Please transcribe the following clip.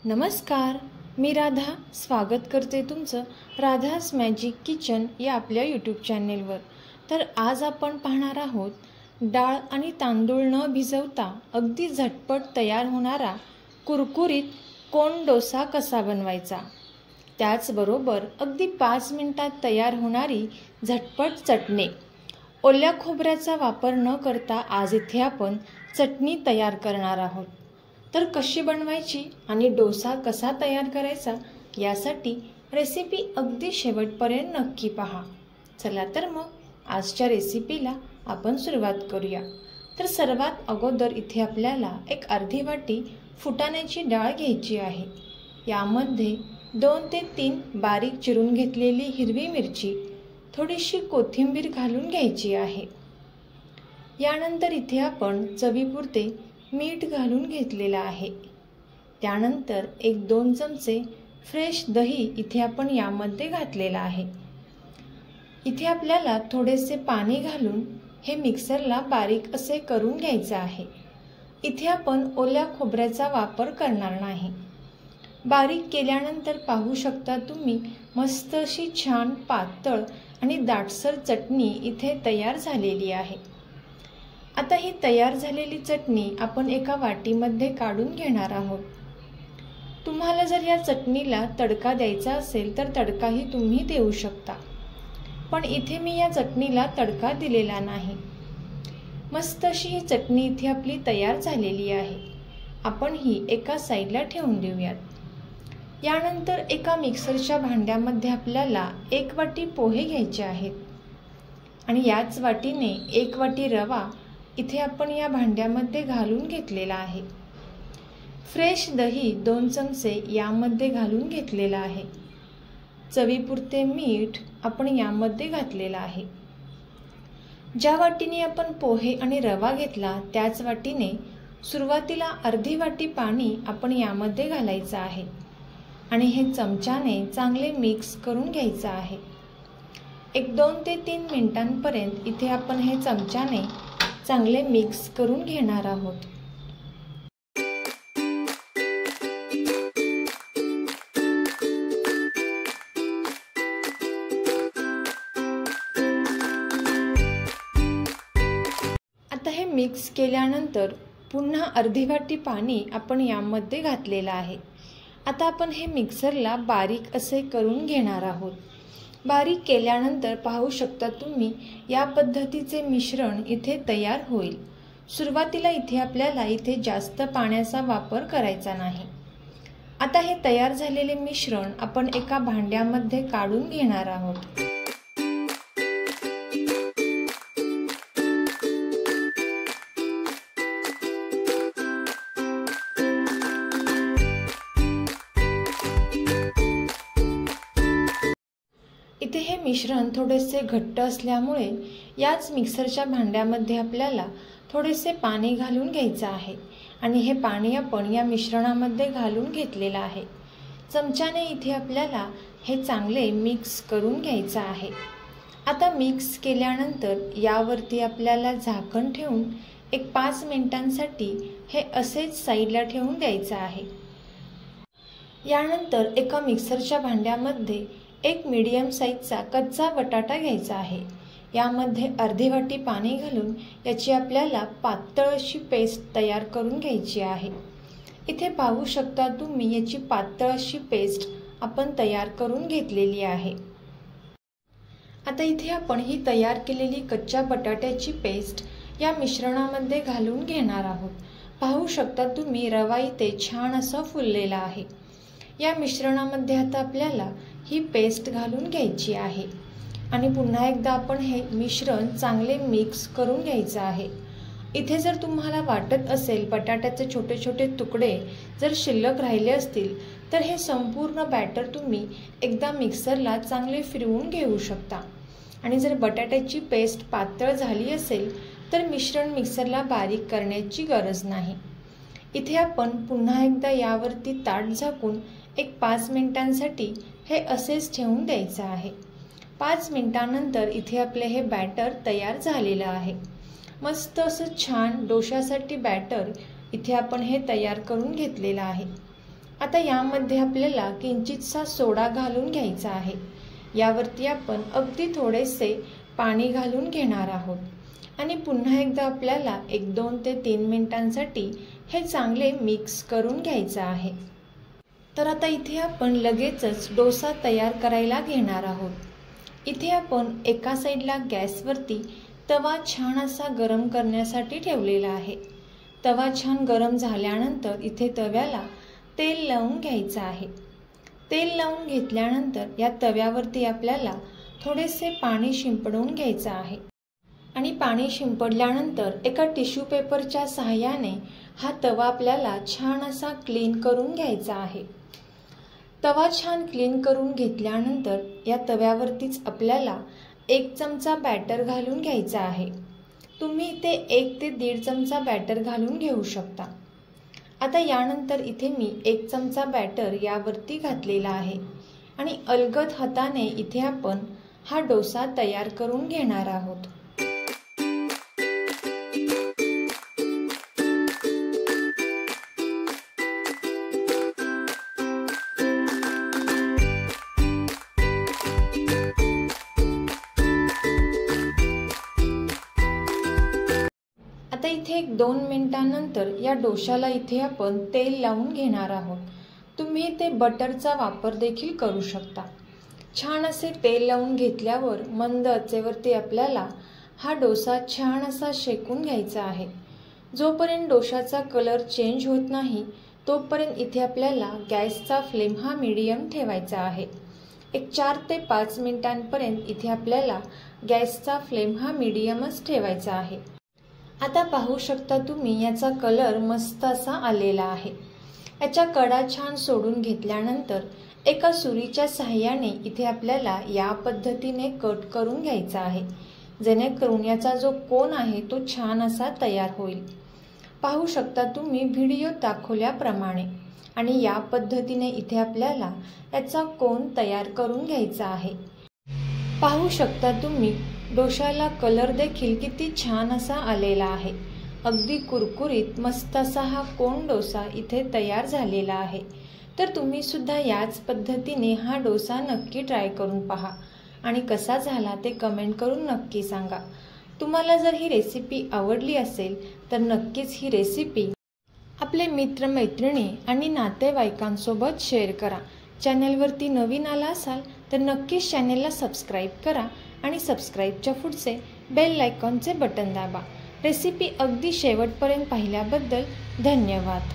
नमस्कार, मी राधा स्वागत करते तुमचं राधास मॅजिक किचन या आपल्या यूट्यूब चॅनेलवर। तर आज आपण पाहणार आहोत डाळ आणि तांदूळ न भिजवता अगदी झटपट तयार होणारा कुरकुरीत कोण डोसा कसा बनवायचा। त्याचबरोबर अगदी 5 मिनिटात तयार होणारी झटपट चटणी। ओल्या खोबऱ्याचा वापर न करता आज इथे आपण चटणी तयार करणार आहोत। तर कशी बनवायची आणि डोसा कसा तयार करायचा यासाठी रेसिपी अगदी शेवटपर्यंत नक्की पहा। चला तर मग आजच्या रेसिपीला आपण सुरुवात करूया। तर सर्वात अगोदर इथे आपल्याला एक अर्धी वाटी फुटाण्याची डाळ घ्यायची आहे। यामध्ये 2 ते 3 बारीक चिरून घेतलेली हिरवी मिरची, थोडीशी कोथिंबीर घालून घ्यायची आहे। यानंतर इथे आपण चवीपुरते मीठ घालून घेतलेला आहे। त्यानंतर 1-2 चमचे फ्रेश दही इथे आपण यामध्ये घातलेला आहे। इथे आपल्याला थोडेसे पाणी घालून हे मिक्सरला बारीक असे करून घ्यायचे आहे। इथे आपण ओल्या खोबऱ्याचा वापर करणार नाही। बारीक केल्यानंतर पाहू शकता तुम्ही मस्त अशी छान पातळ आणि दाटसर चटणी इथे तयार झालेली आहे। आता ही तयार झालेली चटणी आपण एका वाटीमध्ये काढून घेणार आहोत। तुम्हाला जर या चटणीला तडका द्यायचा असेल तर तडकाही तुम्ही देऊ शकता, पण इथे मी या चटणीला तडका दिलेला नाही। मस्त अशी ही चटणी इथे आपली तयार झालेली आहे। आपण ही एका साईडला ठेवून देऊयात। यानंतर एका मिक्सरच्या भांड्यामध्ये आपल्याला 1 वाटी पोहे घ्यायचे आहेत आणि याच वाटीने 1 वाटी रवा इथे आपण या भांड्यामध्ये घालून घेतलेला आहे। फ्रेश दही 2 चमचे यामध्ये घालून घेतलेला आहे। चवीपुरते मीठ आपण यामध्ये घातलेला आहे। ज्या वाटीने आपण पोहे आणि रवा घेतला त्याच वाटीने सुरुवातीला अर्धी वाटी पाणी आपण यामध्ये घालायचं आहे आणि हे चमच्याने चांगले मिक्स करून घ्यायचं आहे। 1-2 ते 3 मिनिटांपर्यंत इथे आपण हे चमच्याने चांगले मिक्स करून घेणार आहोत। आता हे मिक्स केल्यानंतर पुन्हा अर्धी वाटी पाणी आपण यामध्ये घातलेलं आहे। आता आपण हे मिक्सरला बारीक असे करून घेणार आहोत। बारीक केल्यानंतर पाहू शकता तुम्ही या पद्धतीचे मिश्रण इथे तयार होईल। सुरुवातीला इथे आपल्याला इथे जास्त पाण्याचा वापर करायचा नाही। आता हे तयार झालेले मिश्रण आपण एका भांड्यामध्ये काढून घेणार आहोत। इथे हे मिश्रण थोडेसे घट्ट असल्यामुळे याच मिक्सरच्या भांड्यामध्ये आपल्याला थोडेसे पाणी घालून घ्यायचं आहे आणि हे पाणी आपण या मिश्रणामध्ये घालून घेतलेलं आहे। चमच्याने इथे आपल्याला हे चांगले मिक्स करून घ्यायचं आहे। आता मिक्स केल्यानंतर यावरती आपल्याला झाकण ठेवून एक 5 मिनिटांसाठी हे असेच साईडला ठेवून द्यायचं आहे। यानंतर एका मिक्सरच्या भांड्यामध्ये एक मीडियम साईजचा कच्चा बटाटा घ्यायचा आहे। यामध्ये अर्धी वाटी पाणी घालून याची आपल्याला पातळ अशी पेस्ट तयार करून घ्यायची आहे। इथे पाहू शकता तुम्ही याची पातळ अशी पेस्ट आपण तयार करून घेतलेली आहे। आता इथे आपण ही तयार केलेली कच्च्या बटाट्याची पेस्ट या मिश्रणामध्ये घालून घेणार आहोत। पाहू शकता तुम्ही रवा इथे छान असा फुललेला आहे। या मिश्रणामध्ये आता आपल्याला ही पेस्ट घालून घ्यायची आहे आणि पुन्हा एकदा आपण हे मिश्रण चांगले मिक्स करून घ्यायचं आहे। इथे जर तुम्हाला वाटत असेल बटाट्याचे छोटे छोटे तुकडे जर शिल्लक राहिले असतील तर हे संपूर्ण बॅटर तुम्ही एकदा मिक्सरला चांगले फिरवून घेऊ शकता आणि जर बटाट्याची पेस्ट पातळ झाली असेल तर मिश्रण मिक्सरला बारीक करण्याची गरज नाही। इथे आपण पुन्हा एकदा यावरती ताट झाकून एक 5 मिनिटांसाठी हे असेच ठेवून द्यायचं आहे। 5 मिनिटांनंतर इथे आपले हे बॅटर तयार झालेलं आहे। मस्त असं छान डोशासाठी बॅटर इथे आपण हे तयार करून घेतलेलं आहे। आता यामध्ये आपल्याला किंचितसा सोडा घालून घ्यायचा आहे। यावरती आपण अगदी थोडेसे पाणी घालून घेणार आहोत आणि पुन्हा एकदा आपल्याला 1-2 ते 3 मिनिटांसाठी हे चांगले मिक्स करून घ्यायचं आहे। तर आता इथे आपण लगेचच डोसा तयार करायला घेणार आहोत। इथे आपण एका साईडला गॅसवरती तवा छान असा गरम करण्यासाठी ठेवलेला आहे। तवा छान गरम झाल्यानंतर इथे तव्याला तेल लावून घ्यायचं आहे। तेल लावून घेतल्यानंतर या तव्यावरती आपल्याला थोडेसे पाणी शिंपडून घ्यायचं आहे आणि पाणी शिंपडल्यानंतर एका टिश्यू पेपरच्या सहाय्याने हा तवा आपल्याला छान असा क्लीन करून घ्यायचा आहे। तवा छान क्लीन करून घेतल्यानंतर या तव्यावरतीच आपल्याला 1 चमचा बॅटर घालून घ्यायचा आहे। तुम्ही इथे 1 ते 1.5 चमचा बॅटर घालून घेऊ शकता। आता यानंतर इथे मी 1 चमचा बॅटर यावरती घातलेला आहे आणि अलगद हाताने इथे आपण हा डोसा तयार करून घेणार आहोत। आता इथे 1-2 मिनिटांनंतर या डोशाला इथे आपण तेल लावून घेणार आहोत। तुम्ही ते बटरचा वापर देखील करू शकता। छान असे तेल लावून घेतल्यावर मंद आचेवरती आपल्याला हा डोसा छान असा शेकून घ्यायचा आहे। जोपर्यंत डोशाचा कलर चेंज होत नाही तोपर्यंत इथे आपल्याला गॅसचा फ्लेम हा मीडियम ठेवायचा आहे। एक 4 ते 5 मिनिटांपर्यंत इथे आपल्याला गॅसचा फ्लेम हा मीडियमच ठेवायचा आहे। आता पाहू शकता तुम्ही याचा कलर मस्त असा आलेला आहे। याच्या कडा छान सोडून घेतल्यानंतर एका सुरीच्या सहाय्याने इथे आपल्याला या पद्धतीने कट करून घ्यायचा आहे, जेणेकरून याचा जो कोन आहे तो छान असा तयार होईल। पाहू शकता तुम्ही व्हिडिओ दाखवल्याप्रमाणे आणि या पद्धतीने इथे आपल्याला याचा कोन तयार करून घ्यायचा आहे। पाहू शकता तुम्ही डोशाला कलर देखील किती छान असा आलेला आहे। अगदी कुरकुरीत मस्त असा हा कोन डोसा इथे तयार झालेला आहे। तर तुम्ही सुद्धा याच पद्धतीने हा डोसा नक्की ट्राय करून पहा आणि कसा झाला ते कमेंट करून नक्की सांगा। तुम्हाला जर ही रेसिपी आवडली असेल तर नक्कीच ही रेसिपी आपले मित्रमैत्रिणी आणि नातेवाईकांसोबत शेअर करा। चॅनलवरती नवीन आला असाल तर नक्कीच चॅनलला सबस्क्राईब करा आणि सबस्क्राईबच्या पुढचे बेल आयकॉनचे बटन दाबा। रेसिपी अगदी शेवटपर्यंत पाहिल्याबद्दल धन्यवाद।